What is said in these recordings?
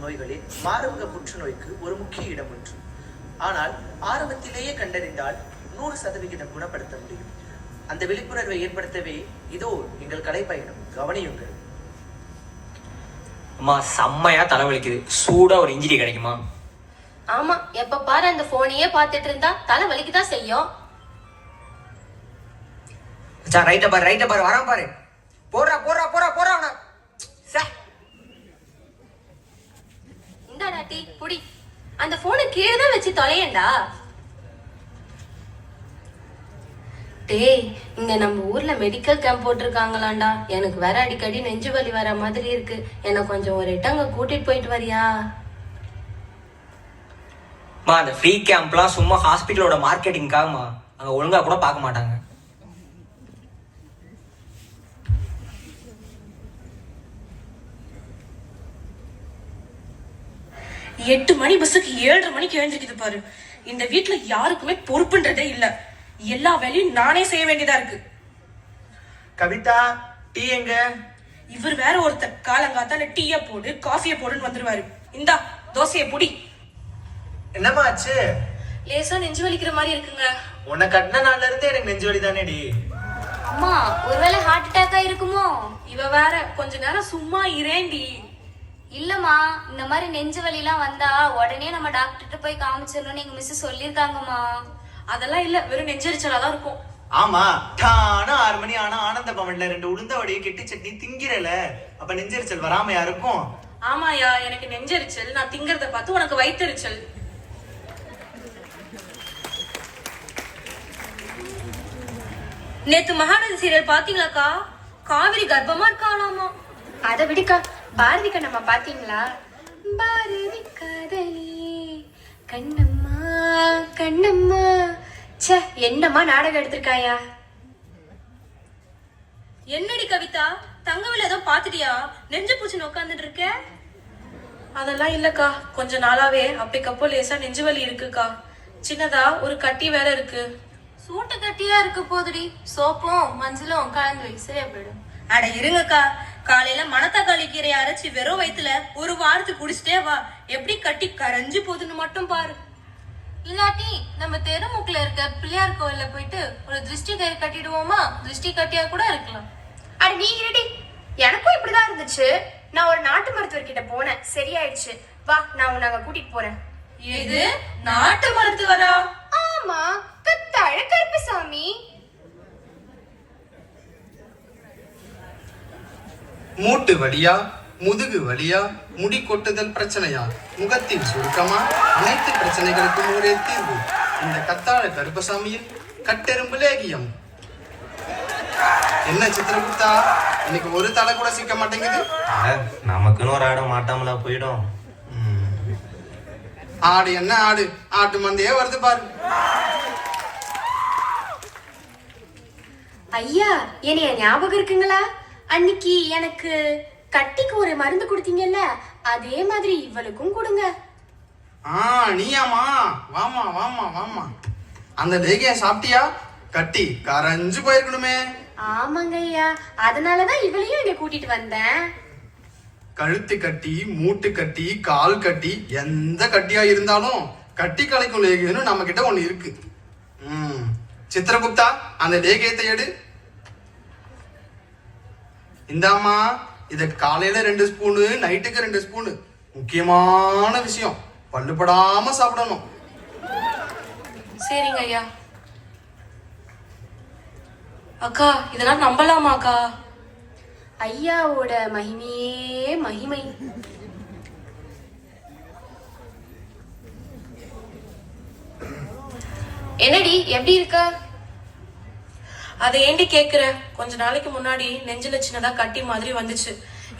நோய்களில் மார்பக புற்றுநோய்க்கு ஒரு முக்கிய இடம் உண்டு. ஆனால் ஆரம்பத்திலேயே கண்டறிந்தால் 100% குணப்படுத்த முடியும். அந்த விழிப்புணர்வை ஏற்படுத்தவே இதோ எங்கள் கலை பயணம். கவனியுங்கள். அம்மா செம்மையா தலைவலிக்குது. சூடா ஒரு இன்ஜிரி கிடைக்குமா? ஆமா, எப்ப பாரு அந்த போனையே பார்த்துட்டு இருந்தா தலை வலிக்குதான் செய்யும். ரைட்ட பாரு வரான் பாரு. போறா அவன. இந்தாடா டீ புடி. அந்த போனை கீழே தான் வச்சு தொலையண்டா. டேய், இங்க நம்ம ஊர்ல மெடிக்கல் கேம்ப் போட்டிருக்காங்களாண்டா. எனக்கு வேற அடிக்கடி நெஞ்சு வலி வர மாதிரி இருக்கு. எனக்கு கொஞ்சம் ஒரு இடம் அங்க கூட்டிட்டு போயிட்டு வரியா? அந்த ஃப்ரீ கேம்ப்லாம் சும்மா ஹாஸ்பிட்டலோட மார்க்கெட்டிங்காகமா. அங்க ஒழுங்கா கூட பார்க்க மாட்டாங்க. எட்டு மணி பஸ்ஸுக்கு 7:30 மணிக்கு எழுந்திருக்குது பாரு. இந்த வீட்டுல யாருக்குமே பொறுப்புன்றதே இல்ல. எல்லா வேலையும் நானே செய்ய வேண்டியதா இருக்கு. கவிதா, டீ எங்க? இவர் வேற ஒருத்தர் காலங்காத்தால டீய போடு காஃபிய போடுன்னு வந்துருவாரு. இந்தா தோசைய புடி. என்னம்மா ஆச்சு? லேசா நெஞ்சு வலிக்கிற மாதிரி இருக்குங்க. உன்னை கட்டின நாள்ல இருந்து எனக்கு நெஞ்சு வலி தானேடி. அம்மா, ஒருவேளை ஹார்ட் அட்டாக்கா இருக்குமோ? இவ வேற கொஞ்ச நேரம் சும்மா இரேண்டி. இல்லம்மா, இந்த மாதிரி நெஞ்சு வலி எல்லாம் வந்தா உடனே நம்ம டாக்டர்கிட்ட போய் காமிச்சிடணும்னு எங்க மிஸ் சொல்லிருக்காங்கம்மா. அதெல்லாம் இல்ல, வெறும் நெஞ்சரிச்சலா தான் இருக்கும். ஆமா, டானா 6 மணி ஆனா ஆனந்த பவன்ல 2 உளுந்த வடையை கெட்டி சட்னி திங்கிறல. அப்ப நெஞ்சரிச்சல் வராமையா இருக்கும்? ஆமாயா, எனக்கு நெஞ்சரிச்சல். நான் திங்கறத பார்த்து உனக்கு வயித்தெரிச்சல். நேத்து மகாநதி சீரியல் பாத்தீங்களாக்கா? காவிரி கர்ப்பமா இருக்காளாமா. அதை விடுக்கா, பாரதி கண்ணம்மா பாத்தீங்களா? பாரதி காதலி கண்ணம்மா கண்ணம்மா. ச்சே, என்னம்மா நாடகம் எடுத்திருக்காயா? என்னடி கவிதா, தங்கவில ஏதோ பாத்துட்டியா? நெஞ்சு பூச்சி உட்காந்துட்டு இருக்க. அதெல்லாம் இல்லக்கா, கொஞ்ச நாளாவே அப்பக்கப்போ லேசா நெஞ்சு வலி இருக்குக்கா. சின்னதா ஒரு கட்டி வேற இருக்கு. சூட்டு கட்டியா இருக்கு போதுடி. சோப்பும் மஞ்சளும் கலந்து வை, சரியா போயிடும். அட இருங்கக்கா, காலையில மணத்தக்காளி கீரையை அரைச்சி வெறும் வயித்துல ஒரு வாரத்துக்கு குடிச்சிட்டே வா, எப்படி கட்டி கரைஞ்சு போகுதுன்னு மட்டும் பாரு. இல்லாட்டி நம்ம தெருமுக்குல இருக்க பிள்ளையார் கோவில்ல போயிட்டு ஒரு திருஷ்டி கயிறு கட்டிடுவோமா? திருஷ்டி கட்டியா கூட இருக்கலாம். அட நீ இருடி, எனக்கும் இப்படிதான் இருந்துச்சு. நான் ஒரு நாட்டு மருத்துவர்கிட்ட போனேன், சரியாயிடுச்சு. வா, நான் உன்னை அங்க கூட்டிட்டு போறேன். எது, நாட்டு மருத்துவரா? ஆமா, கத்தாழ கருப்பசாமி. மூட்டு வலியா, முதுகு வலியா, முடி கொட்டுதல் பிரச்சனையா, முகத்தின் சுருக்கமா, அனைத்து பிரச்சனைகளுக்கும் ஒரே தீர்வு இந்த கத்தாழ கருப்பசாமியின் கட்டெரும்பு லேகியம். என்ன சித்திரகுப்தா, இன்னைக்கு ஒரு தலை கூட சிக்க மாட்டேங்குது. நமக்குன்னு ஒரு ஆடு மாட்டாமலா போயிடும். ஆடு என்ன ஆடு, ஆட்டு மந்தையே வருது பாரு. ஐயா, என்னைய ஞாபகம் இருக்குங்களா? அன்னைக்கு எனக்கு கட்டிக்கு ஒரு மருந்து கொடுத்தீங்கல்ல, அதே மாதிரி இவளுக்கும் கொடுங்க. நீயாமா? வாமா வாமா வாமா. அந்த லேகிய சாப்பிட்டியா? கட்டி கரைஞ்சு போயிருக்கணுமே. ஆமாங்க ஐயா, அதனாலதான் இவளையும் இங்க கூட்டிட்டு வந்தேன். கழுத்து கட்டி, மூட்டு கட்டி, கால் கட்டி, எந்த கட்டியா இருந்தாலும் கட்டி கலைக்கும் லேகியம்னு நம்ம கிட்ட ஒண்ணு இருக்கு. சித்திரகுப்தா, அந்த லேகியத்தை எடு. இந்தாமா, இத காலையில 2 ஸ்பூனு, நைட்டுக்கு 2 ஸ்பூனு. முக்கியமான விஷயம், பல்லுபடாம சாப்பிடணும். சரிங்க ஐயா. அக்கா, இதெல்லாம் நம்பலாமாக்கா? ஐயாவோட மகிமையே மகிமை. என்னடி, எப்படி இருக்க? அதை ஏண்டி கேக்குற? கொஞ்ச நாளைக்கு முன்னாடி நெஞ்சில சின்னதா கட்டி மாதிரி வந்துச்சு.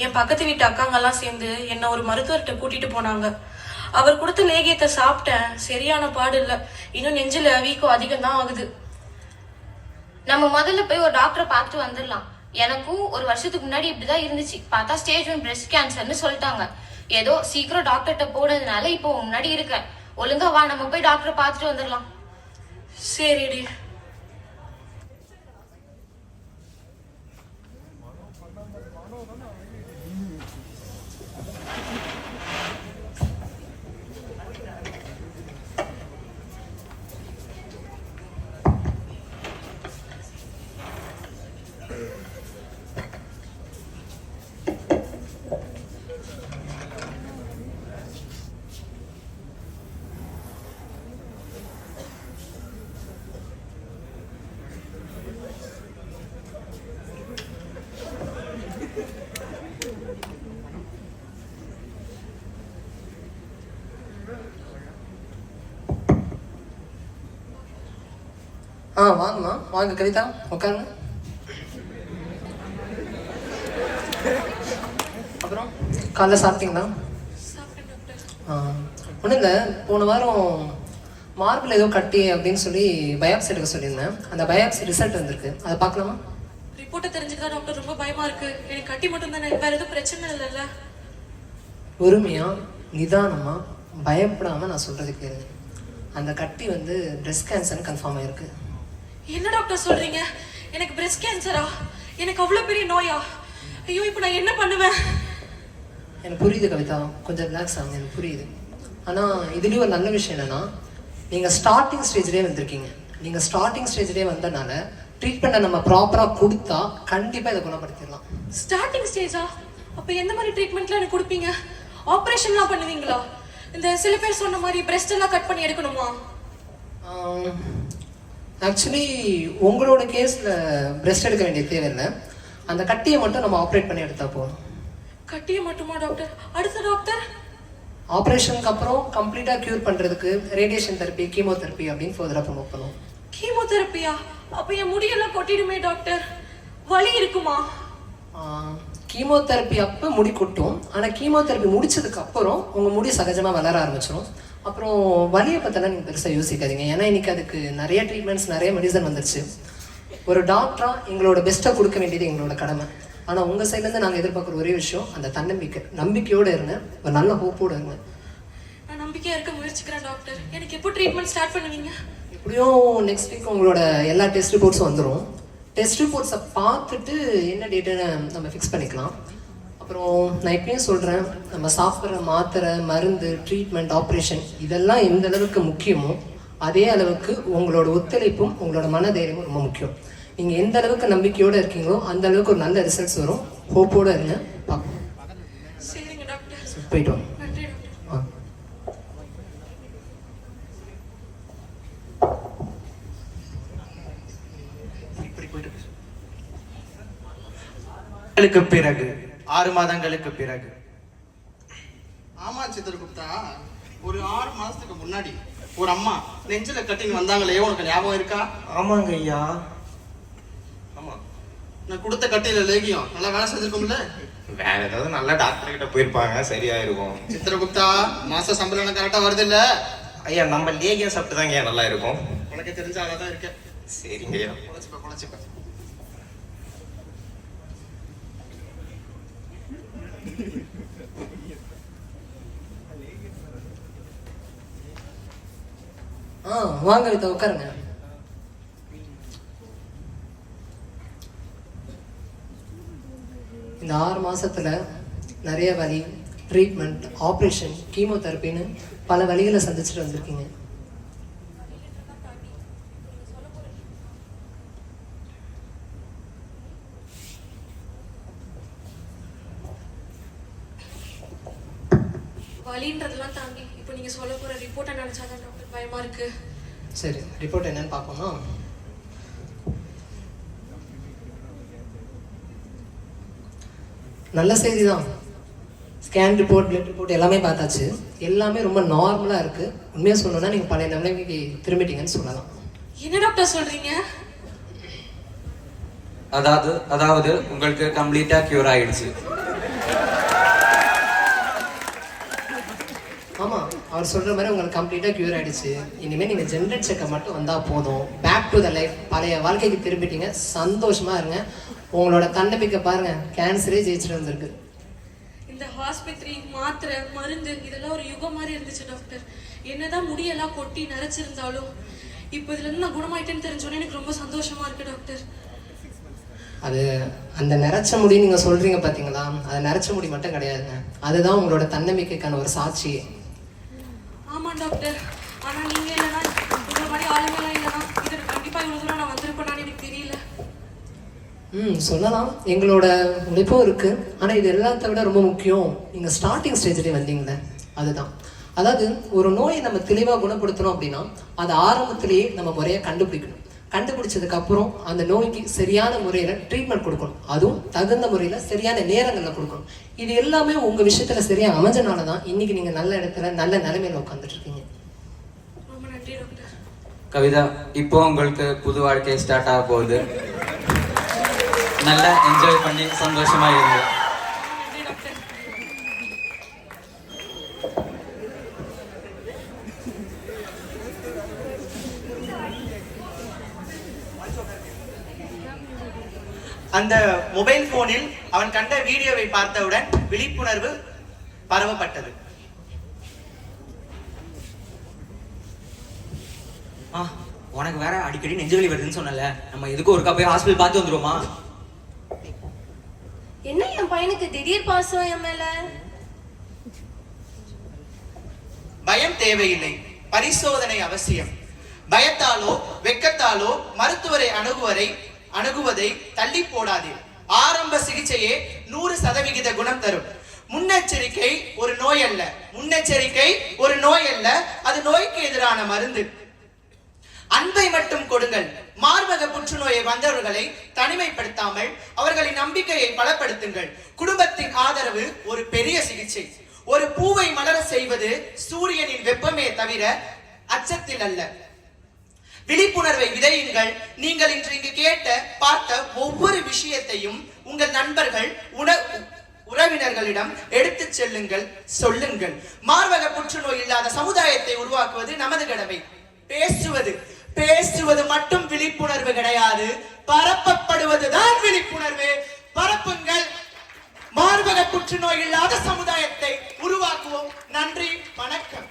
என் பக்கத்து வீட்டு அக்காங்கெல்லாம் சேர்ந்து என்ன ஒரு மருத்துவர்கிட்ட கூட்டிட்டு போனாங்க. அவர் கொடுத்த லேகியத்தை சாப்பிட்டேன், சரியான பாடு இல்ல. இன்னும் நெஞ்சில வீக்கம் அதிகம் தான் ஆகுது. நம்ம முதல்ல போய் ஒரு டாக்டரை பார்த்துட்டு வந்துடலாம். எனக்கும் ஒரு வருஷத்துக்கு முன்னாடி இப்படிதான் இருந்துச்சு. பார்த்தா ஸ்டேஜ் 1 பிரஸ்ட் கேன்சர்னு சொல்லிட்டாங்க. ஏதோ சீக்கிரம் டாக்டர்கிட்ட போனதுனால இப்போ முன்னாடி இருக்கேன். ஒழுங்கா வா, நம்ம போய் டாக்டரை பார்த்துட்டு வந்துடலாம். சரிடி. வாங்கம்மா, வாங்க கவிதா, உட்காருங்க. அப்புறம் காலைல சாப்பிட்டீங்களா? சாப்பிட்டேன் டாக்டர். ஒன்றும் இல்லை, போன வாரம் மார்பிள் ஏதோ கட்டி அப்படின்னு சொல்லி பயாப்சி எடுக்க சொல்லியிருந்தேன். அந்த பயாப்சி ரிசல்ட் வந்திருக்கு, அதை பார்க்கலாமா? ரிப்போர்ட்டை தெரிஞ்சுக்கா டாக்டர், ரொம்ப பயமா இருக்கு. எனக்கு கட்டி மட்டும் தானே, வேற எதுவும் பிரச்சனை இல்லைல்ல? பொறுமையா நிதானமா பயப்படாம நான் சொல்றது கேளுங்க. அந்த கட்டி வந்து பிரஸ்ட் கேன்சர்னு கன்ஃபார்ம் ஆயிருக்கு. என்ன டாக்டர் சொல்றீங்க? எனக்கு பிரஸ்ட் கேன்சரா? எனக்கு அவ்வளவு பெரிய நோயா? ஐயோ, இப்போ நான் என்ன பண்ணுவேன்? எனக்கு புரியுது கவிதா, கொஞ்சம் ரிலாக்ஸ் ஆகுங்க, எனக்கு புரியுது. ஆனால் இதுலேயும் ஒரு நல்ல விஷயம் என்னன்னா, நீங்கள் ஸ்டார்டிங் ஸ்டேஜ்லேயே வந்திருக்கீங்க. நீங்கள் ஸ்டார்டிங் ஸ்டேஜ்லேயே வந்தனால ட்ரீட்மெண்ட்டை நம்ம ப்ராப்பராக கொடுத்தா கண்டிப்பாக இதை குணப்படுத்திடலாம். ஸ்டார்டிங் ஸ்டேஜா? அப்ப எந்த மாதிரி ட்ரீட்மெண்ட்லாம் எனக்கு கொடுப்பீங்க? ஆபரேஷன்லாம் பண்ணுவீங்களா? இந்த சில பேர் சொன்ன மாதிரி பிரஸ்ட் எல்லாம் கட் பண்ணி எடுக்கணுமா? ஆக்சுவலி உங்களோட கேஸில் பிரஸ்ட் எடுக்க வேண்டிய தேவையில்லை. அந்த கட்டியை மட்டும் நம்ம ஆப்ரேட் பண்ணி எடுத்தா போதும். கட்டிய மட்டுமா டாக்டர்? அடுத்த டாக்டர்? ஆப்ரேஷனுக்கு அப்புறம் கம்ப்ளீட்டாக க்யூர் பண்ணுறதுக்கு ரேடியேஷன் தெரப்பி, கீமோதெரப்பி அப்படின்னு ஃபர்தராக ப்ரொமோட் பண்ணுவோம். கீமோதெரப்பியா? அப்ப என் முடியெல்லாம் கொட்டிடுமே டாக்டர், வலி இருக்குமா? கீமோதெரப்பி அப்போ முடி கொட்டும், ஆனால் கீமோதெரப்பி முடிச்சதுக்கு அப்புறம் உங்கள் முடி சகஜமாக வளர ஆரம்பிச்சிடும். அப்புறம் வலியை பற்றிலாம் நீங்கள் பெருசாக யோசிக்காதீங்க. ஏன்னா இன்னைக்கு அதுக்கு நிறைய ட்ரீட்மெண்ட்ஸ், நிறைய மெடிசன் வந்துருச்சு. ஒரு டாக்டராக எங்களோட பெஸ்ட்டாக கொடுக்க வேண்டியது எங்களோட கடமை. ஆனால் உங்கள் சைட்லேருந்து நாங்கள் எதிர்பார்க்குற ஒரே விஷயம் அந்த தன்னம்பிக்கை. நம்பிக்கையோடு இருங்க, ஒரு நல்ல ஹோப்போடு இருங்க. நான் நம்பிக்கையா இருக்க முயற்சிக்கிறேன் டாக்டர். எனக்கு எப்போ ட்ரீட்மெண்ட் ஸ்டார்ட் பண்ணுவீங்க? எப்படியும் நெக்ஸ்ட் வீக் உங்களோட எல்லா டெஸ்ட் ரிப்போர்ட்ஸும் வந்துடும். டெஸ்ட் ரிப்போர்ட்ஸை பார்த்துட்டு என்ன டேட்டுன்னு நம்ம ஃபிக்ஸ் பண்ணிக்கலாம். அப்புறம் நான் எப்பயும் சொல்கிறேன், நம்ம சாப்பிட்ற மாத்திரை, மருந்து, ட்ரீட்மெண்ட், ஆப்ரேஷன் இதெல்லாம் எந்த அளவுக்கு முக்கியமோ அதே அளவுக்கு உங்களோட ஒத்துழைப்பும் உங்களோட மனதைரியமும் ரொம்ப முக்கியம். நீங்கள் எந்த அளவுக்கு நம்பிக்கையோடு இருக்கீங்களோ அந்த அளவுக்கு ஒரு நல்ல ரிசல்ட்ஸ் வரும். ஹோப்போடு இருங்க, பார்ப்போம். சரிங்க டாக்டர், போயிட்டு வாங்க. நன்றி டாக்டர். பிறகு 6 மாதங்களுக்கு பிறகு. ஆமா சித்திரகுப்தா, ஒரு 6 மாசத்துக்கு முன்னாடி ஒரு அம்மா நெஞ்சில கட்டின்னு வந்தாங்களே, உனக்கு ஞாபகம் இருக்கா? ஆமாங்க ஐயா. ஆமா, நான் கொடுத்த கட்டியில லேகியம் நல்லா வேலை செஞ்சிருக்கும்ல. வேற ஏதாவது நல்ல டாக்டர் கிட்ட போயிருப்பாங்க, சரியா இருக்கும். சித்திரகுப்தா, மாச சம்பளம் கரெக்டா வருது இல்ல? ஐயா, நம்ம லேகியம் சாப்பிட்டு தாங்க ஐயா நல்லா இருக்கும். உனக்கு தெரிஞ்ச ஆளாதான் இருக்கேன். சரிங்க ஐயா. குழச்சிப்ப. வாங்க வித்த, உட்காருங்க. இந்த 6 மாசத்துல நிறைய வலி, ட்ரீட்மெண்ட், ஆப்ரேஷன், கீமோதெரப்பின்னு பல வழிகளை சந்திச்சுட்டு வந்திருக்கீங்க. வலின்றதெல்லாம் தாண்டி இப்போ நீங்க சொல்ல போற ரிப்போர்ட்டை நினைச்சாதான் டாக்டர் பயமா இருக்கு. சரி, ரிப்போர்ட் என்னன்னு பார்ப்போமா? நல்ல செய்தி தான். ஸ்கேன் ரிப்போர்ட், பிளட் ரிப்போர்ட் எல்லாமே பார்த்தாச்சு. எல்லாமே ரொம்ப நார்மலாக இருக்குது. உண்மையாக சொல்லணும்னா நீங்கள் பழைய நிலைமைக்கு திரும்பிட்டீங்கன்னு சொல்லலாம். என்ன டாக்டர் சொல்றீங்க? அதாவது உங்களுக்கு கம்ப்ளீட்டா கியூர் ஆயிடுச்சு. ஆமாம், அவர் சொல்கிற மாதிரி உங்களுக்கு கம்ப்ளீட்டாக க்யூர் ஆகிடுச்சு. இனிமேல் நீங்கள் ஜென்ரல் செக்கப் மட்டும் வந்தால் போதும். பேக் டு த லைஃப், பழைய வாழ்க்கைக்கு திரும்பிட்டீங்க. சந்தோஷமாக இருங்க. உங்களோட தன்னம்பிக்கை பாருங்கள், கேன்சரே ஜெயிச்சுட்டு வந்திருக்கு. இந்த ஆஸ்பத்திரி, மாத்திரை, மருந்து இதெல்லாம் ஒரு யுகம் மாதிரி இருந்துச்சு டாக்டர். என்னதான் முடியெல்லாம் கொட்டி நிறைச்சிருந்தாலும் இப்போ இதுலேருந்து நான் குணமாயிட்டேன்னு தெரிஞ்சோன்னே எனக்கு ரொம்ப சந்தோஷமா இருக்கு டாக்டர். அது அந்த நிறச்ச முடி நீங்கள் சொல்கிறீங்க பார்த்தீங்களா, அது நிறச்ச முடி மட்டும் கிடையாதுங்க. அதுதான் உங்களோட தன்னம்பிக்கைக்கான ஒரு சாட்சியே. ஆமாம் டாக்டர், ஆனால் நீங்கள் இல்லைன்னா, உங்களை மாதிரி ஆளுங்கெல்லாம் இல்லைன்னா இது கண்டிப்பாக இவ்வளோ தூரம் நான் வந்திருப்பேனான்னு எனக்கு தெரியல. சொல்லலாம், எங்களோட உழைப்பும் இருக்குது. ஆனால் இது எல்லாத்த விட ரொம்ப முக்கியம், நீங்கள் ஸ்டார்டிங் ஸ்டேஜ்லேயே வந்தீங்களே, அதுதான். அதாவது ஒரு நோயை நம்ம தெளிவாக குணப்படுத்தணும் அப்படின்னா அது ஆரம்பத்திலேயே நம்ம முறையாக கண்டுபிடிக்கணும். கண்டுபிடிச்சதுக்கு அப்புறம் அந்த நோய்க்கு சரியான முறையில் ட்ரீட்மெண்ட் கொடுக்கணும். அதுவும் தகுந்த முறையில் சரியான நேரங்களில் கொடுக்கணும். இது எல்லாமே உங்கள் விஷயத்தில் சரியாக அமைஞ்சனால தான் இன்னைக்கு நீங்கள் நல்ல இடத்துல நல்ல நிலைமையில உட்காந்துட்டு இருக்கீங்க. ரொம்ப நன்றி டாக்டர். கவிதா, இப்போ உங்களுக்கு புது வாழ்க்கை ஸ்டார்ட் ஆக போகுது. நல்லா என்ஜாய் பண்ணி சந்தோஷமா இருங்க. அந்த மொபைல் போனில் அவன் கண்ட வீடியோவை பார்த்தவுடன் விழிப்புணர்வு பரவப்பட்டது. உனக்கு வேற அடிக்கடி நெஞ்சுவலி வருதுன்னு சொன்னல, நம்ம எதுக்கும் ஒருக்கா போய் ஹாஸ்பிட்டல் பார்த்து வந்துருவோமா? என்ன என் பையனுக்கு திடீர் பாசம் என் மேல? பயம் தேவையில்லை, பரிசோதனை அவசியம். பயத்தாலோ வெக்கத்தாலோ மருத்துவரை அணுகுவதை தள்ளி போடாதே. ஆரம்ப சிகிச்சையே 100% குணம் தரும். முன்னெச்சரிக்கை ஒரு நோய் அல்ல, அது நோய்க்கு எதிரான மருந்து. அன்பை மட்டும் கொடுங்கள். மார்பக புற்றுநோயை வந்தவர்களை தனிமைப்படுத்தாமல் அவர்களின் நம்பிக்கையை பலப்படுத்துங்கள். குடும்பத்தின் ஆதரவு ஒரு பெரிய சிகிச்சை. ஒரு பூவை மலர செய்வது சூரியனின் வெப்பமே தவிர அச்சத்தில் அல்ல. விழிப்புணர்வை விதையுங்கள். நீங்கள் இன்று இங்கு பார்த்த ஒவ்வொரு விஷயத்தையும் உங்கள் நண்பர்கள் உறவினர்களிடம் எடுத்துச் செல்லுங்கள், சொல்லுங்கள். மார்பக புற்றுநோய் இல்லாத சமுதாயத்தை உருவாக்குவது நமது கடமை. பேசுவது மட்டும் விழிப்புணர்வு கிடையாது, பரப்பப்படுவதுதான் விழிப்புணர்வு. பரப்புங்கள். மார்பக புற்றுநோய் இல்லாத சமுதாயத்தை உருவாக்குவோம். நன்றி, வணக்கம்.